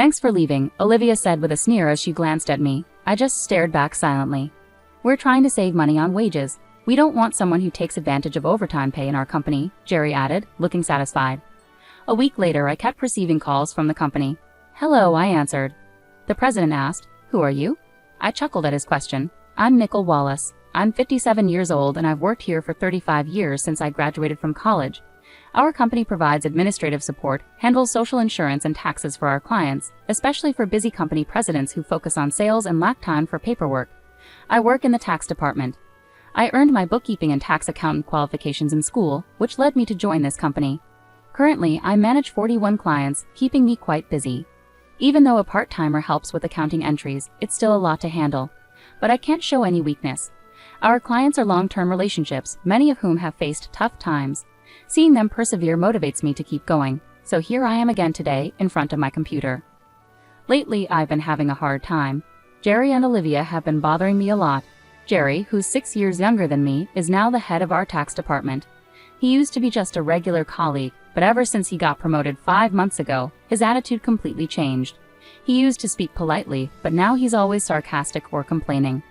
Thanks for leaving, Olivia said with a sneer as she glanced at me. I just stared back silently. We're trying to save money on wages. We don't want someone who takes advantage of overtime pay in our company, Jerry added, looking satisfied. A week later, I kept receiving calls from the company. Hello, I answered. The president asked, Who are you? I chuckled at his question. I'm Nicole Wallace. I'm 57 years old and I've worked here for 35 years since I graduated from college. Our company provides administrative support, handles social insurance and taxes for our clients, especially for busy company presidents who focus on sales and lack time for paperwork. I work in the tax department. I earned my bookkeeping and tax accountant qualifications in school, which led me to join this company. Currently, I manage 41 clients, keeping me quite busy. Even though a part-timer helps with accounting entries, it's still a lot to handle. But I can't show any weakness. Our clients are long-term relationships, many of whom have faced tough times. Seeing them persevere motivates me to keep going, so here I am again today, in front of my computer. Lately, I've been having a hard time. Jerry and Olivia have been bothering me a lot. Jerry, who's 6 years younger than me, is now the head of our tax department. He used to be just a regular colleague, but ever since he got promoted 5 months ago, his attitude completely changed. He used to speak politely, but now he's always sarcastic or complaining.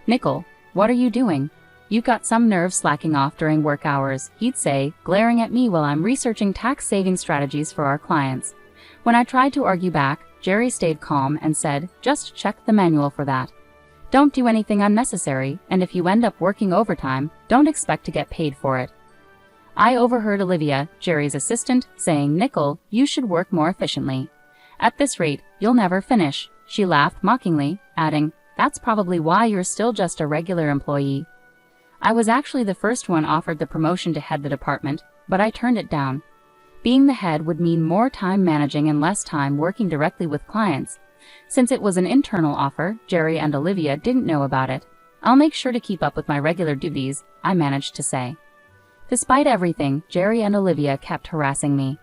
Nicole, what are you doing? You've got some nerve slacking off during work hours, he'd say, glaring at me while I'm researching tax-saving strategies for our clients. When I tried to argue back, Jerry stayed calm and said, Just check the manual for that. Don't do anything unnecessary, and if you end up working overtime, don't expect to get paid for it. I overheard Olivia, Jerry's assistant, saying, Nicole, you should work more efficiently. At this rate, you'll never finish. She laughed mockingly, adding, That's probably why you're still just a regular employee. I was actually the first one offered the promotion to head the department, but I turned it down. Being the head would mean more time managing and less time working directly with clients. Since it was an internal offer, Jerry and Olivia didn't know about it. I'll make sure to keep up with my regular duties, I managed to say. Despite everything, Jerry and Olivia kept harassing me.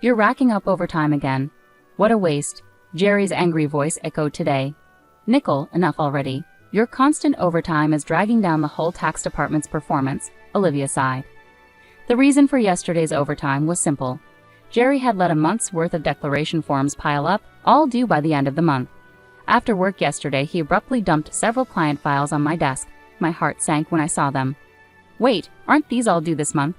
You're racking up overtime again. What a waste, Jerry's angry voice echoed today. Nicole, enough already. Your constant overtime is dragging down the whole tax department's performance, Olivia sighed. The reason for yesterday's overtime was simple. Jerry had let a month's worth of declaration forms pile up, all due by the end of the month. After work yesterday, he abruptly dumped several client files on my desk. My heart sank when I saw them. Wait, aren't these all due this month?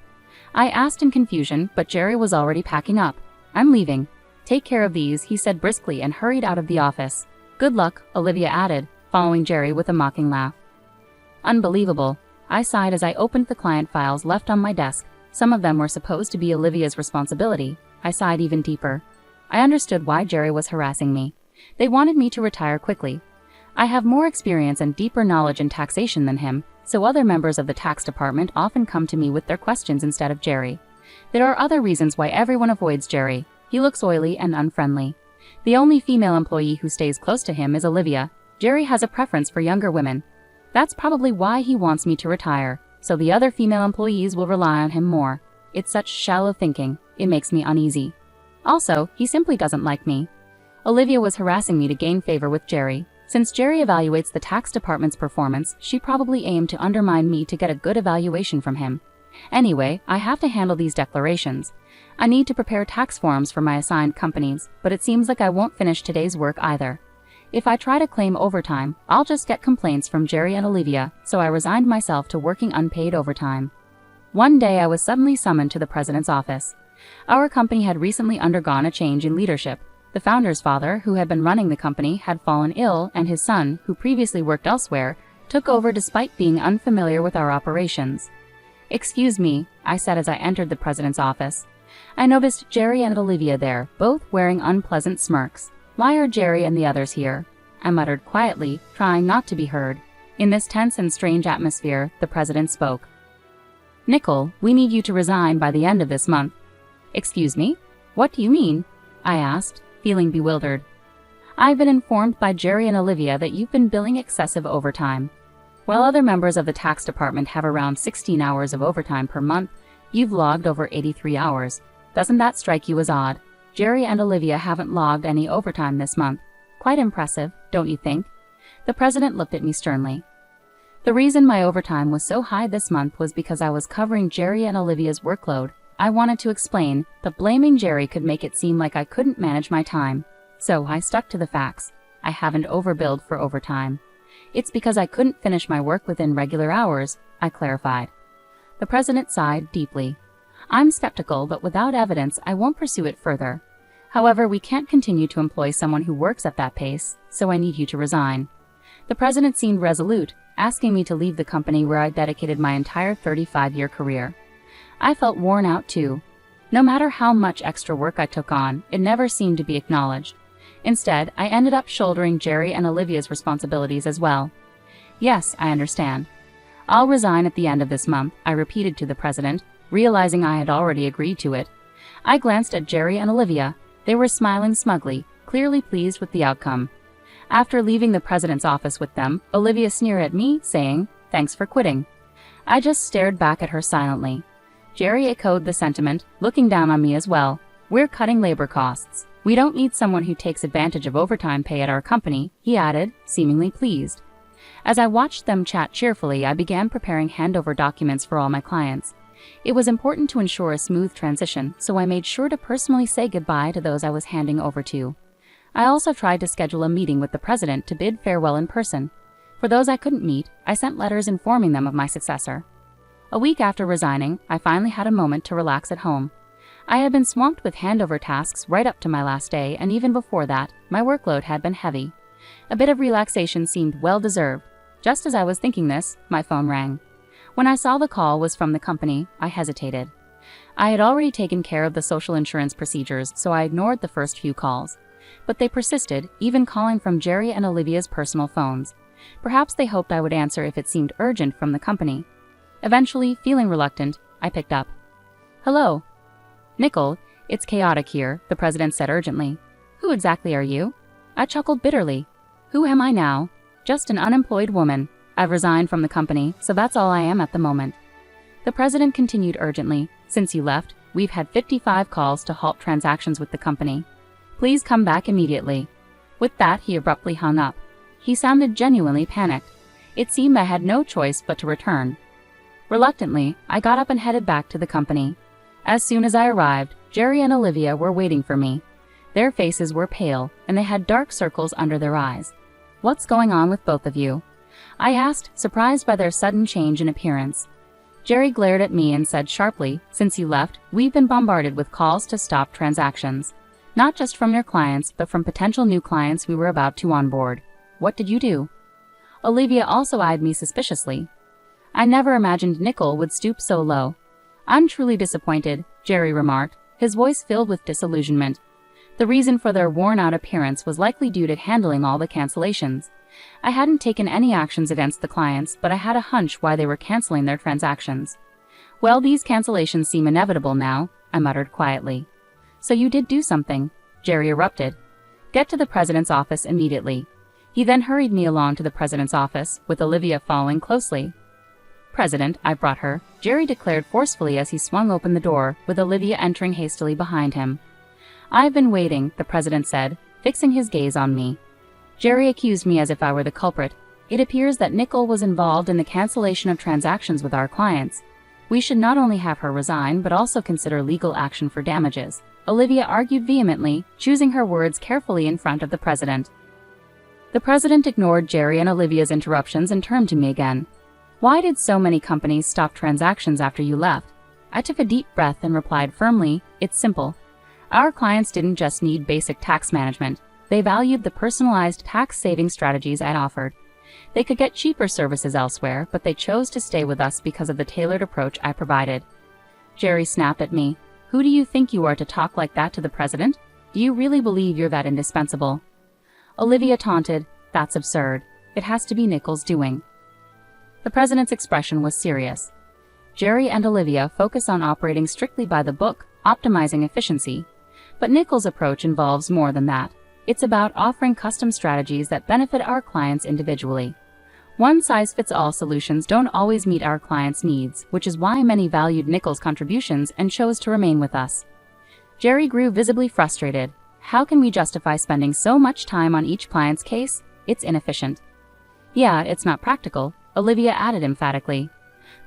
I asked in confusion, but Jerry was already packing up. I'm leaving. Take care of these, he said briskly and hurried out of the office. Good luck, Olivia added, following Jerry with a mocking laugh. Unbelievable, I sighed as I opened the client files left on my desk. Some of them were supposed to be Olivia's responsibility. I sighed even deeper. I understood why Jerry was harassing me. They wanted me to retire quickly. I have more experience and deeper knowledge in taxation than him, so other members of the tax department often come to me with their questions instead of Jerry. There are other reasons why everyone avoids Jerry. He looks oily and unfriendly. The only female employee who stays close to him is Olivia. Jerry has a preference for younger women. That's probably why he wants me to retire, so the other female employees will rely on him more. It's such shallow thinking. It makes me uneasy. Also, he simply doesn't like me. Olivia was harassing me to gain favor with Jerry. Since Jerry evaluates the tax department's performance, she probably aimed to undermine me to get a good evaluation from him. Anyway, I have to handle these declarations. I need to prepare tax forms for my assigned companies, but it seems like I won't finish today's work either. If I try to claim overtime, I'll just get complaints from Jerry and Olivia, so I resigned myself to working unpaid overtime. One day I was suddenly summoned to the president's office. Our company had recently undergone a change in leadership. The founder's father, who had been running the company, had fallen ill, and his son, who previously worked elsewhere, took over despite being unfamiliar with our operations. Excuse me, I said as I entered the president's office. I noticed Jerry and Olivia there, both wearing unpleasant smirks. Why are Jerry and the others here? I muttered quietly, trying not to be heard. In this tense and strange atmosphere, the president spoke. Nicole, we need you to resign by the end of this month. Excuse me? What do you mean? I asked, feeling bewildered. I've been informed by Jerry and Olivia that you've been billing excessive overtime. While other members of the tax department have around 16 hours of overtime per month, you've logged over 83 hours. Doesn't that strike you as odd? Jerry and Olivia haven't logged any overtime this month. Quite impressive, don't you think? The president looked at me sternly. The reason my overtime was so high this month was because I was covering Jerry and Olivia's workload. I wanted to explain, but blaming Jerry could make it seem like I couldn't manage my time. So I stuck to the facts. I haven't overbilled for overtime. It's because I couldn't finish my work within regular hours, I clarified. The president sighed deeply. I'm skeptical, but without evidence, I won't pursue it further. However, we can't continue to employ someone who works at that pace, so I need you to resign. The president seemed resolute, asking me to leave the company where I dedicated my entire 35-year career. I felt worn out too. No matter how much extra work I took on, it never seemed to be acknowledged. Instead, I ended up shouldering Jerry and Olivia's responsibilities as well. Yes, I understand. I'll resign at the end of this month, I repeated to the president, realizing I had already agreed to it. I glanced at Jerry and Olivia. They were smiling smugly, clearly pleased with the outcome. After leaving the president's office with them, Olivia sneered at me, saying, "Thanks for quitting." I just stared back at her silently. Jerry echoed the sentiment, looking down on me as well. We're cutting labor costs. We don't need someone who takes advantage of overtime pay at our company, he added, seemingly pleased. As I watched them chat cheerfully, I began preparing handover documents for all my clients. It was important to ensure a smooth transition, so I made sure to personally say goodbye to those I was handing over to. I also tried to schedule a meeting with the president to bid farewell in person. For those I couldn't meet, I sent letters informing them of my successor. A week after resigning, I finally had a moment to relax at home. I had been swamped with handover tasks right up to my last day, and even before that, my workload had been heavy. A bit of relaxation seemed well-deserved. Just as I was thinking this, my phone rang. When I saw the call was from the company, I hesitated. I had already taken care of the social insurance procedures, so I ignored the first few calls. But they persisted, even calling from Jerry and Olivia's personal phones. Perhaps they hoped I would answer if it seemed urgent from the company. Eventually, feeling reluctant, I picked up. "Hello. Nicole, it's chaotic here," the president said urgently. "Who exactly are you?" I chuckled bitterly. Who am I now? Just an unemployed woman. I've resigned from the company, so that's all I am at the moment. The president continued urgently. "Since you left, we've had 55 calls to halt transactions with the company. Please come back immediately." With that, he abruptly hung up. He sounded genuinely panicked. It seemed I had no choice but to return. Reluctantly, I got up and headed back to the company. As soon as I arrived, Jerry and Olivia were waiting for me. Their faces were pale, and they had dark circles under their eyes. "What's going on with both of you?" I asked, surprised by their sudden change in appearance. Jerry glared at me and said sharply, "Since you left, we've been bombarded with calls to stop transactions. Not just from your clients, but from potential new clients we were about to onboard. What did you do?" Olivia also eyed me suspiciously. I never imagined Nicole would stoop so low. "I'm truly disappointed," Jerry remarked, his voice filled with disillusionment. The reason for their worn-out appearance was likely due to handling all the cancellations. I hadn't taken any actions against the clients, but I had a hunch why they were canceling their transactions. "Well, these cancellations seem inevitable now," I muttered quietly. "So you did do something," Jerry erupted. "Get to the president's office immediately." He then hurried me along to the president's office, with Olivia following closely. "President, I brought her," Jerry declared forcefully as he swung open the door, with Olivia entering hastily behind him. "I've been waiting," the president said, fixing his gaze on me. Jerry accused me as if I were the culprit. "It appears that Nicole was involved in the cancellation of transactions with our clients. We should not only have her resign, but also consider legal action for damages," Olivia argued vehemently, choosing her words carefully in front of the president. The president ignored Jerry and Olivia's interruptions and turned to me again. "Why did so many companies stop transactions after you left?" I took a deep breath and replied firmly, "It's simple. Our clients didn't just need basic tax management. They valued the personalized tax-saving strategies I offered. They could get cheaper services elsewhere, but they chose to stay with us because of the tailored approach I provided." Jerry snapped at me. "Who do you think you are to talk like that to the president? Do you really believe you're that indispensable?" Olivia taunted, "That's absurd. It has to be Nicole's doing." The president's expression was serious. Jerry and Olivia focus on operating strictly by the book, optimizing efficiency. But Nicole's approach involves more than that. It's about offering custom strategies that benefit our clients individually. One-size-fits-all solutions don't always meet our clients' needs, which is why many valued Nicole's contributions and chose to remain with us. Jerry grew visibly frustrated. "How can we justify spending so much time on each client's case? It's inefficient." "Yeah, it's not practical," Olivia added emphatically.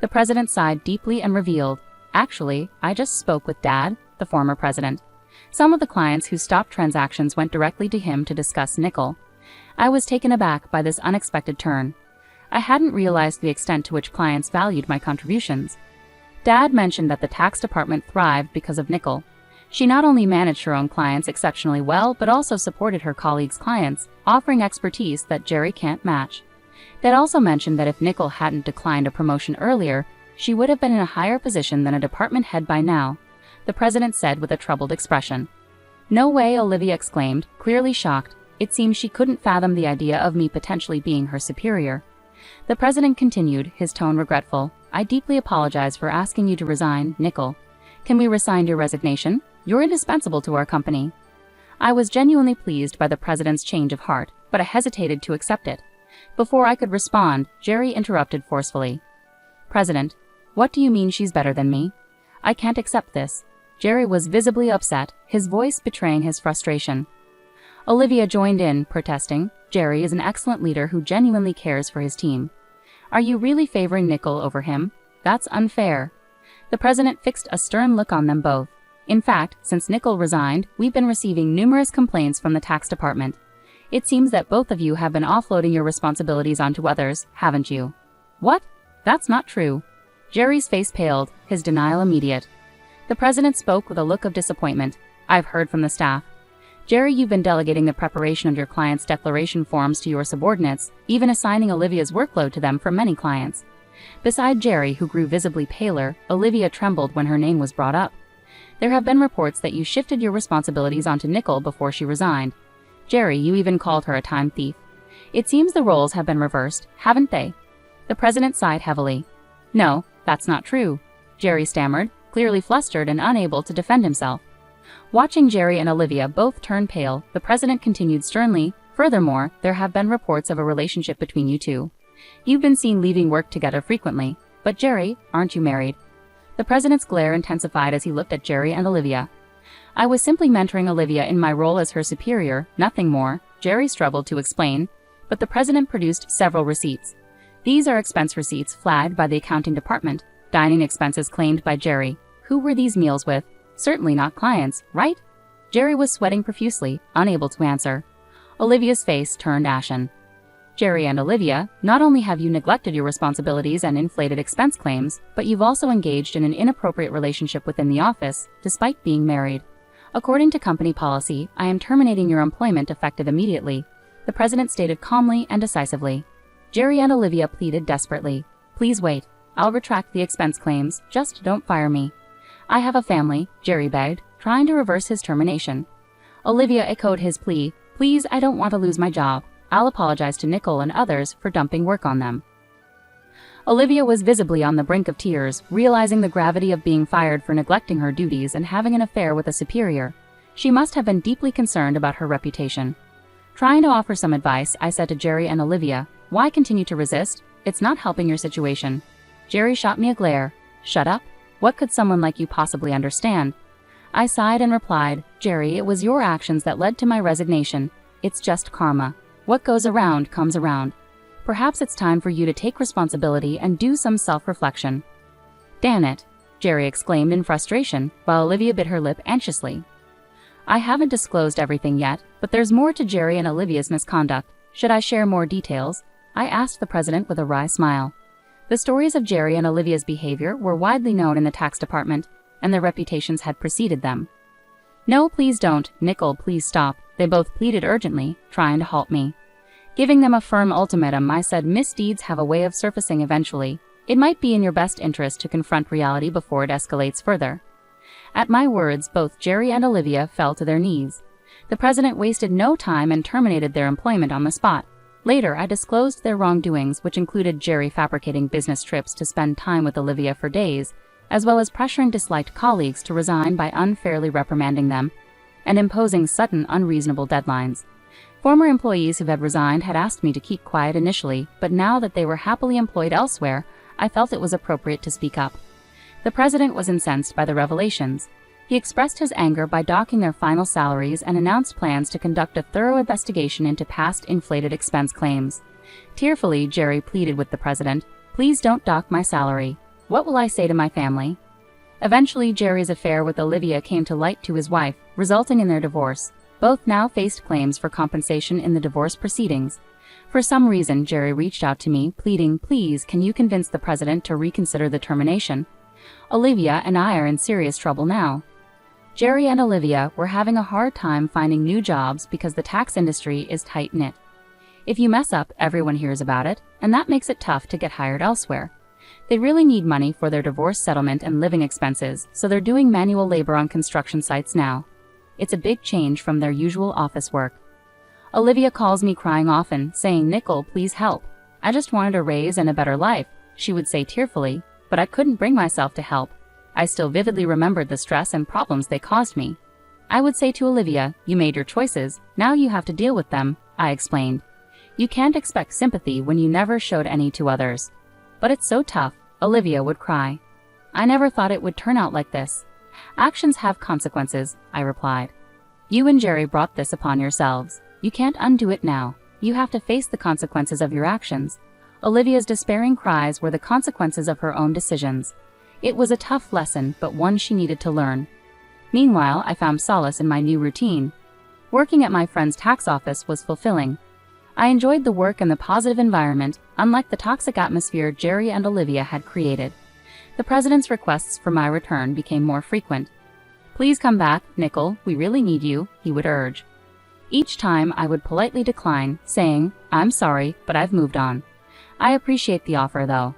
The president sighed deeply and revealed, "Actually, I just spoke with Dad," the former president. Some of the clients who stopped transactions went directly to him to discuss Nickel. I was taken aback by this unexpected turn. I hadn't realized the extent to which clients valued my contributions. Dad mentioned that the tax department thrived because of Nickel. She not only managed her own clients exceptionally well, but also supported her colleagues' clients, offering expertise that Jerry can't match. Dad also mentioned that if Nickel hadn't declined a promotion earlier, she would have been in a higher position than a department head by now, the president said with a troubled expression. No way, Olivia exclaimed, clearly shocked. It seems she couldn't fathom the idea of me potentially being her superior. The president continued, his tone regretful. I deeply apologize for asking you to resign, Nickel. Can we rescind your resignation? You're indispensable to our company. I was genuinely pleased by the president's change of heart, but I hesitated to accept it. Before I could respond, Jerry interrupted forcefully. President, what do you mean she's better than me? I can't accept this. Jerry was visibly upset, his voice betraying his frustration. Olivia joined in, protesting. Jerry is an excellent leader who genuinely cares for his team. Are you really favoring Nickel over him? That's unfair. The president fixed a stern look on them both. In fact, since Nickel resigned, we've been receiving numerous complaints from the tax department. It seems that both of you have been offloading your responsibilities onto others, haven't you? What? That's not true. Jerry's face paled, his denial immediate. The president spoke with a look of disappointment. I've heard from the staff. Jerry, you've been delegating the preparation of your clients' declaration forms to your subordinates, even assigning Olivia's workload to them for many clients. Beside Jerry, who grew visibly paler, Olivia trembled when her name was brought up. There have been reports that you shifted your responsibilities onto Nickel before she resigned. Jerry, you even called her a time thief. It seems the roles have been reversed, haven't they? The president sighed heavily. No, that's not true. Jerry stammered, clearly flustered and unable to defend himself. Watching Jerry and Olivia both turn pale, the president continued sternly, furthermore, there have been reports of a relationship between you two. You've been seen leaving work together frequently. But Jerry, aren't you married? The president's glare intensified as he looked at Jerry and Olivia. I was simply mentoring Olivia in my role as her superior, nothing more, Jerry struggled to explain, but the president produced several receipts. These are expense receipts flagged by the accounting department, dining expenses claimed by Jerry. Who were these meals with? Certainly not clients, right? Jerry was sweating profusely, unable to answer. Olivia's face turned ashen. Jerry and Olivia, not only have you neglected your responsibilities and inflated expense claims, but you've also engaged in an inappropriate relationship within the office, despite being married. According to company policy, I am terminating your employment effective immediately, the president stated calmly and decisively. Jerry and Olivia pleaded desperately. Please wait. I'll retract the expense claims, just don't fire me. I have a family, Jerry begged, trying to reverse his termination. Olivia echoed his plea. Please, I don't want to lose my job. I'll apologize to Nickel and others for dumping work on them. Olivia was visibly on the brink of tears, realizing the gravity of being fired for neglecting her duties and having an affair with a superior. She must have been deeply concerned about her reputation. Trying to offer some advice, I said to Jerry and Olivia, why continue to resist? It's not helping your situation. Jerry shot me a glare. Shut up? What could someone like you possibly understand? I sighed and replied, Jerry, it was your actions that led to my resignation. It's just karma. What goes around comes around. Perhaps it's time for you to take responsibility and do some self-reflection. Damn it, Jerry exclaimed in frustration, while Olivia bit her lip anxiously. I haven't disclosed everything yet, but there's more to Jerry and Olivia's misconduct. Should I share more details? I asked the president with a wry smile. The stories of Jerry and Olivia's behavior were widely known in the tax department, and their reputations had preceded them. No, please don't, Nickel, please stop, they both pleaded urgently, trying to halt me. Giving them a firm ultimatum, I said misdeeds have a way of surfacing eventually. It might be in your best interest to confront reality before it escalates further. At my words, both Jerry and Olivia fell to their knees. The president wasted no time and terminated their employment on the spot. Later, I disclosed their wrongdoings, which included Jerry fabricating business trips to spend time with Olivia for days, as well as pressuring disliked colleagues to resign by unfairly reprimanding them and imposing sudden, unreasonable deadlines. Former employees who had resigned had asked me to keep quiet initially, but now that they were happily employed elsewhere, I felt it was appropriate to speak up. The president was incensed by the revelations. He expressed his anger by docking their final salaries and announced plans to conduct a thorough investigation into past inflated expense claims. Tearfully, Jerry pleaded with the president, please don't dock my salary. What will I say to my family? Eventually, Jerry's affair with Olivia came to light to his wife, resulting in their divorce. Both now faced claims for compensation in the divorce proceedings. For some reason, Jerry reached out to me, pleading, "Please, can you convince the president to reconsider the termination? Olivia and I are in serious trouble now." Jerry and Olivia were having a hard time finding new jobs because the tax industry is tight-knit. If you mess up, everyone hears about it, and that makes it tough to get hired elsewhere. They really need money for their divorce settlement and living expenses, so they're doing manual labor on construction sites now. It's a big change from their usual office work. Olivia calls me crying often, saying, "Nicole, please help. I just wanted a raise and a better life," she would say tearfully, but I couldn't bring myself to help. I still vividly remembered the stress and problems they caused me. I would say to Olivia, "You made your choices, now you have to deal with them," I explained. "You can't expect sympathy when you never showed any to others." "But it's so tough," Olivia would cry. "I never thought it would turn out like this." "Actions have consequences," I replied. "You and Jerry brought this upon yourselves. You can't undo it now. You have to face the consequences of your actions." Olivia's despairing cries were the consequences of her own decisions. It was a tough lesson, but one she needed to learn. Meanwhile, I found solace in my new routine. Working at my friend's tax office was fulfilling. I enjoyed the work and the positive environment, unlike the toxic atmosphere Jerry and Olivia had created. The president's requests for my return became more frequent. "Please come back, Nicole, we really need you," he would urge. Each time I would politely decline, saying, "I'm sorry, but I've moved on." I appreciate the offer though.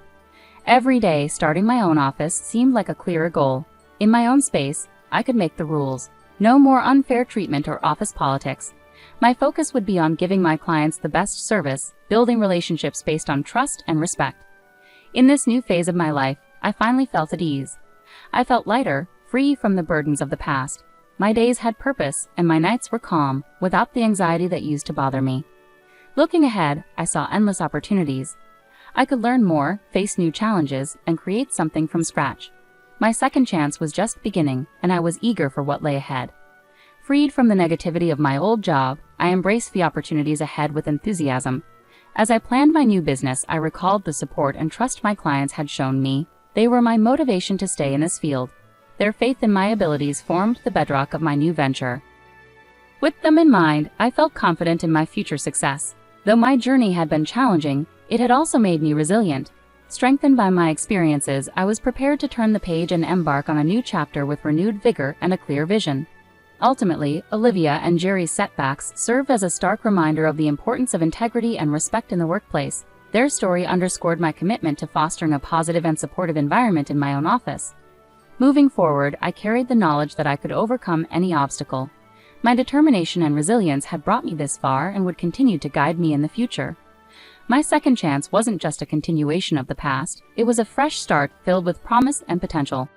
Every day, starting my own office seemed like a clearer goal. In my own space, I could make the rules. No more unfair treatment or office politics. My focus would be on giving my clients the best service, building relationships based on trust and respect. In this new phase of my life, I finally felt at ease. I felt lighter, free from the burdens of the past. My days had purpose, and my nights were calm, without the anxiety that used to bother me. Looking ahead, I saw endless opportunities. I could learn more, face new challenges, and create something from scratch. My second chance was just beginning, and I was eager for what lay ahead. Freed from the negativity of my old job, I embraced the opportunities ahead with enthusiasm. As I planned my new business, I recalled the support and trust my clients had shown me. They were my motivation to stay in this field. Their faith in my abilities formed the bedrock of my new venture. With them in mind, I felt confident in my future success. Though my journey had been challenging, it had also made me resilient. Strengthened by my experiences, I was prepared to turn the page and embark on a new chapter with renewed vigor and a clear vision. Ultimately, Olivia and Jerry's setbacks served as a stark reminder of the importance of integrity and respect in the workplace. Their story underscored my commitment to fostering a positive and supportive environment in my own office. Moving forward, I carried the knowledge that I could overcome any obstacle. My determination and resilience had brought me this far and would continue to guide me in the future. My second chance wasn't just a continuation of the past, it was a fresh start filled with promise and potential.